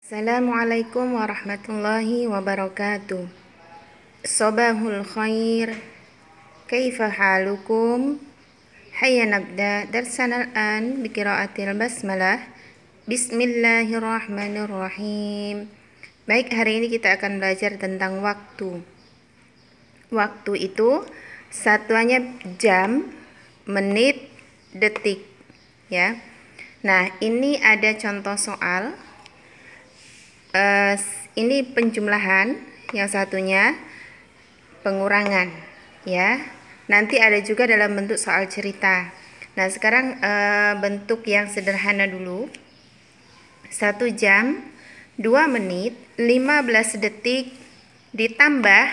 Assalamualaikum warahmatullahi wabarakatuh. Sabahul khair. Kaifa halukum? Hayya nabda darsana al-an biqiraatil basmalah. Bismillahirrahmanirrahim. Baik, hari ini kita akan belajar tentang waktu. Waktu itu satuannya jam, menit, detik, ya. Nah, ini ada contoh soal. Ini penjumlahan, yang satunya pengurangan, ya. Nanti ada juga dalam bentuk soal cerita. Nah, sekarang bentuk yang sederhana dulu. 1 jam 2 menit 15 detik ditambah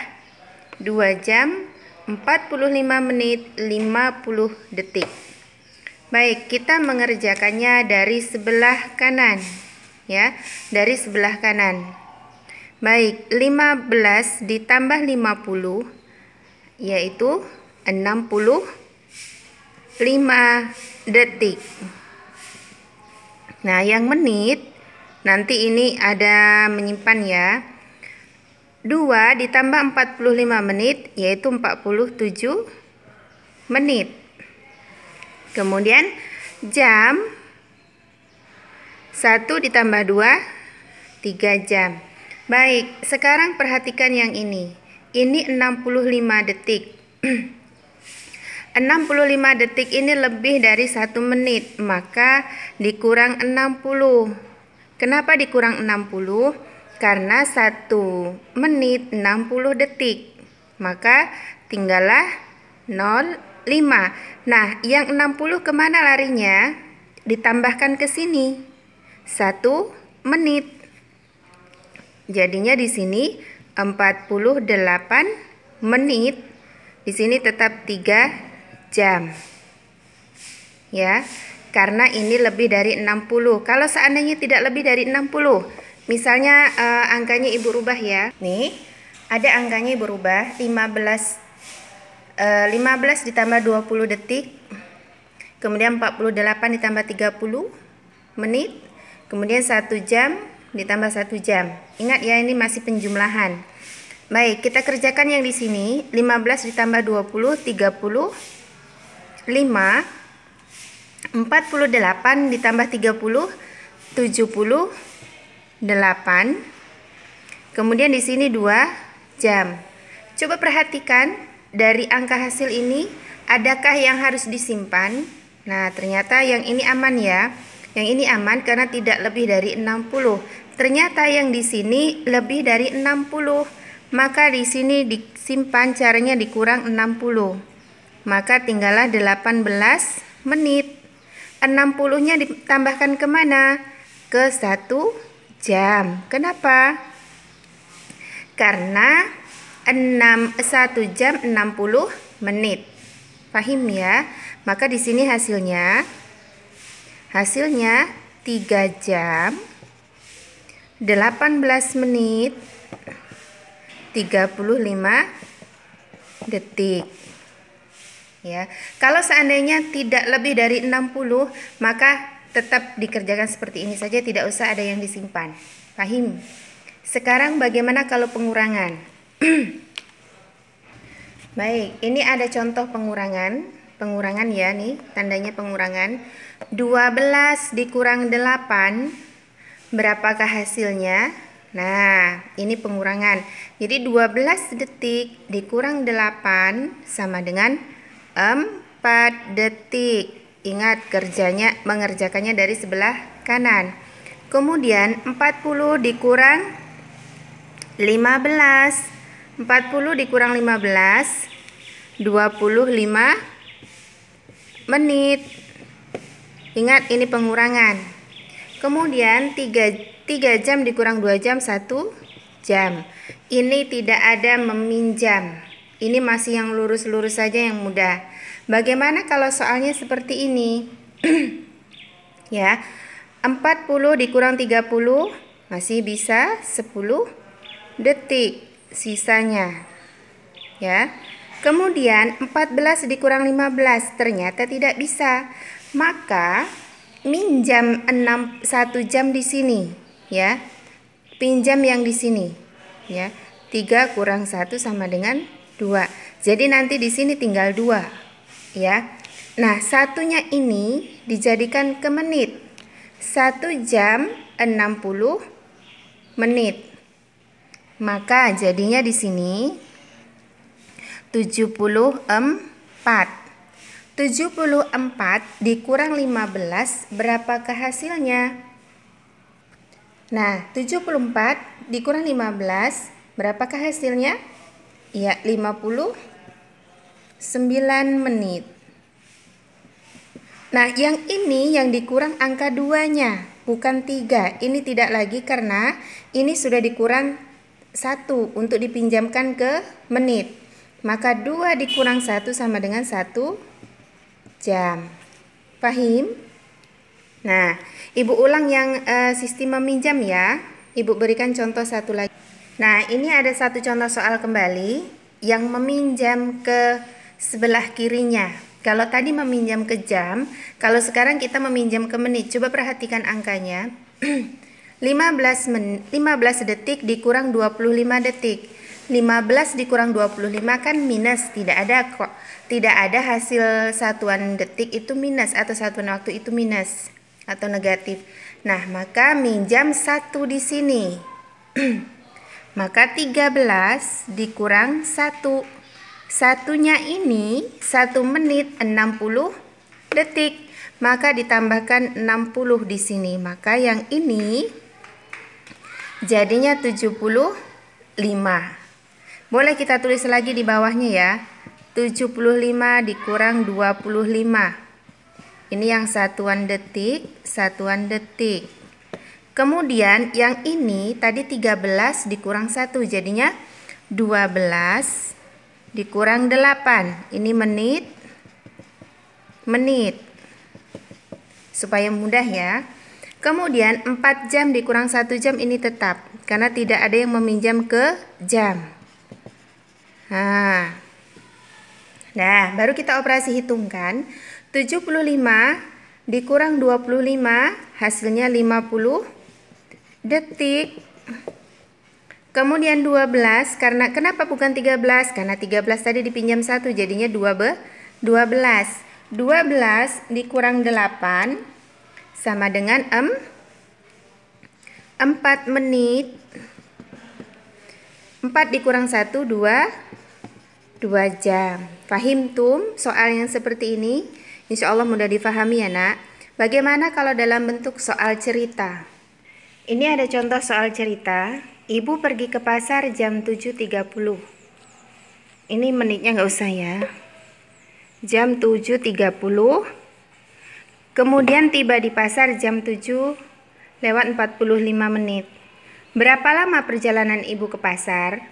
2 jam 45 menit 50 detik. Baik, kita mengerjakannya dari sebelah kanan, ya, dari sebelah kanan. Baik, 15 ditambah 50 yaitu 65 detik. Nah, yang menit nanti ini ada menyimpan, ya. 2 ditambah 45 menit yaitu 47 menit. Kemudian jam 1 ditambah 2 3 jam. Baik, sekarang perhatikan yang ini. Ini 65 detik. 65 detik ini lebih dari 1 menit, maka dikurang 60. Kenapa dikurang 60? Karena 1 menit 60 detik. Maka tinggallah 0,5. Nah, yang 60 kemana larinya? Ditambahkan ke sini 1 menit. Jadinya di sini 48 menit. Di sini tetap 3 jam. Ya, karena ini lebih dari 60. Kalau seandainya tidak lebih dari 60, misalnya angkanya Ibu rubah, ya. Nih, ada angkanya Ibu rubah 15 ditambah 20 detik. Kemudian 48 ditambah 30 menit. Kemudian 1 jam ditambah 1 jam. Ingat, ya, ini masih penjumlahan. Baik, kita kerjakan yang di sini. 15 ditambah 20 35. 48 ditambah 30 78. Kemudian di sini 2 jam. Coba perhatikan dari angka hasil ini, adakah yang harus disimpan? Nah, ternyata yang ini aman, ya. Yang ini aman karena tidak lebih dari 60. Ternyata yang di sini lebih dari 60. Maka di sini disimpan, caranya dikurang 60. Maka tinggallah 18 menit. 60-nya ditambahkan kemana? Ke 1 jam. Kenapa? Karena 1 jam 60 menit. Paham, ya? Maka di sini hasilnya 3 jam 18 menit 35 detik. Ya, kalau seandainya tidak lebih dari 60, maka tetap dikerjakan seperti ini saja, tidak usah ada yang disimpan. Paham? Sekarang bagaimana kalau pengurangan? Baik, ini ada contoh pengurangan. Pengurangan, ya, nih tandanya pengurangan. 12 dikurang 8, berapakah hasilnya? Nah, ini pengurangan. Jadi 12 detik dikurang 8 sama dengan 4 detik. Ingat, mengerjakannya dari sebelah kanan. Kemudian 40 dikurang 15. 40 dikurang 15 25 menit. Ingat, ini pengurangan. Kemudian 3 jam dikurang 2 jam 1 jam. Ini tidak ada meminjam. Ini masih yang lurus-lurus saja, yang mudah. Bagaimana kalau soalnya seperti ini? Ya, 40 dikurang 30 masih bisa 10 detik sisanya. Ya. Kemudian 14 dikurang 15 ternyata tidak bisa. Maka minjam 1 jam di sini, ya. pinjam yang di sini ya. 3 kurang 1 sama dengan 2. Jadi nanti di sini tinggal 2 ya. Nah, satunya ini dijadikan ke menit. 1 jam 60 menit. Maka jadinya di sini 74. 74 dikurang 15 berapakah hasilnya? Nah, 74 dikurang 15 berapakah hasilnya? Ya, 59 menit. Nah, yang ini yang dikurang angka 2-nya, bukan 3. Ini tidak lagi karena ini sudah dikurang 1 untuk dipinjamkan ke menit. Maka 2 dikurang 1 sama dengan 1 jam. Pahim? Nah, Ibu ulang yang sistem meminjam ya. Ibu berikan contoh satu lagi. Nah, ini ada satu contoh soal kembali yang meminjam ke sebelah kirinya. Kalau tadi meminjam ke jam, kalau sekarang kita meminjam ke menit. Coba perhatikan angkanya. 15 detik dikurang 25 detik. 15 dikurang 25 kan minus, tidak ada kok. Tidak ada hasil satuan detik itu minus atau satuan waktu itu minus atau negatif. Nah, maka minjam 1 di sini. Maka 13 dikurang 1. Satunya ini 1 menit 60 detik. Maka ditambahkan 60 di sini. Maka yang ini jadinya 75. Boleh kita tulis lagi di bawahnya ya. 75 dikurang 25. Ini yang satuan detik, satuan detik. Kemudian yang ini tadi 13 dikurang 1 jadinya 12 dikurang 8. Ini menit. Menit. Supaya mudah ya. Kemudian 4 jam dikurang 1 jam ini tetap karena tidak ada yang meminjam ke jam. Nah, baru kita operasi hitungkan. 75 dikurang 25 hasilnya 50 detik. Kemudian 12 karena kenapa bukan 13? Karena 13 tadi dipinjam 1 jadinya 12. 12 dikurang 8 sama dengan 4 menit. 4 dikurang 1 2 jam. Fahim tum soal yang seperti ini? Insya Allah mudah difahami ya nak. Bagaimana kalau dalam bentuk soal cerita? Ini ada contoh soal cerita. Ibu pergi ke pasar jam 7.30. Ini menitnya nggak usah ya. Jam 7.30. Kemudian tiba di pasar jam 7:45 menit. Berapa lama perjalanan ibu ke pasar?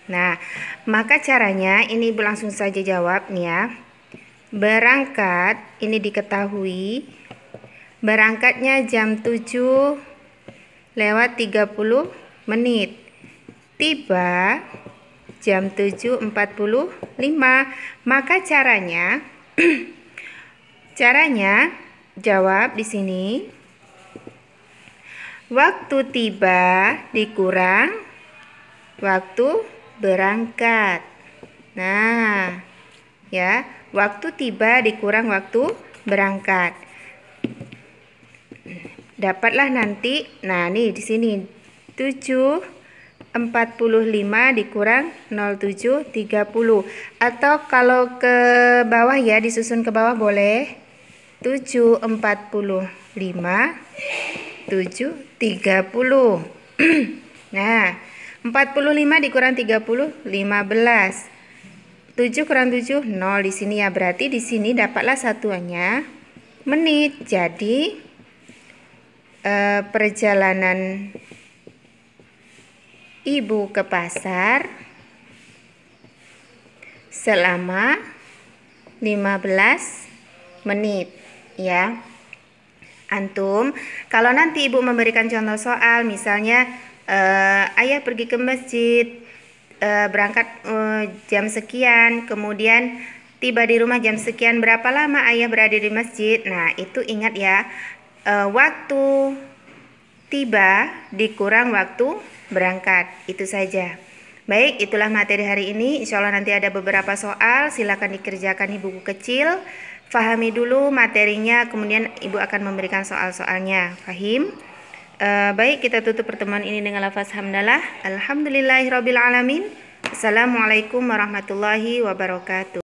Nah, maka caranya ini ibu langsung saja jawab nih ya. Berangkat, ini diketahui. Berangkatnya jam 7:30 menit. Tiba jam 7:45. Maka caranya jawab di sini. Waktu tiba dikurang waktu berangkat. Nah, ya, waktu tiba dikurang waktu berangkat. Dapatlah nanti. Nah, nih di sini 7:45 dikurang 07.30. Atau kalau ke bawah ya, disusun ke bawah boleh. 7:45 7.30. Nah, 45 dikurang 30 15. 7 kurang 7 0 di sini ya. Berarti di sini dapatlah satuannya menit. Jadi perjalanan ibu ke pasar selama 15 menit ya. Antum, kalau nanti ibu memberikan contoh soal, misalnya ayah pergi ke masjid, berangkat jam sekian, kemudian tiba di rumah jam sekian, berapa lama ayah berada di masjid? Nah, itu ingat ya, waktu tiba dikurang waktu berangkat. Itu saja. Baik, itulah materi hari ini. Insya Allah nanti ada beberapa soal. Silakan dikerjakan di buku kecil. Fahami dulu materinya, kemudian Ibu akan memberikan soal-soalnya. Fahim? Baik, kita tutup pertemuan ini dengan lafaz hamdalah. Alhamdulillahirabbil alamin. Assalamualaikum warahmatullahi wabarakatuh.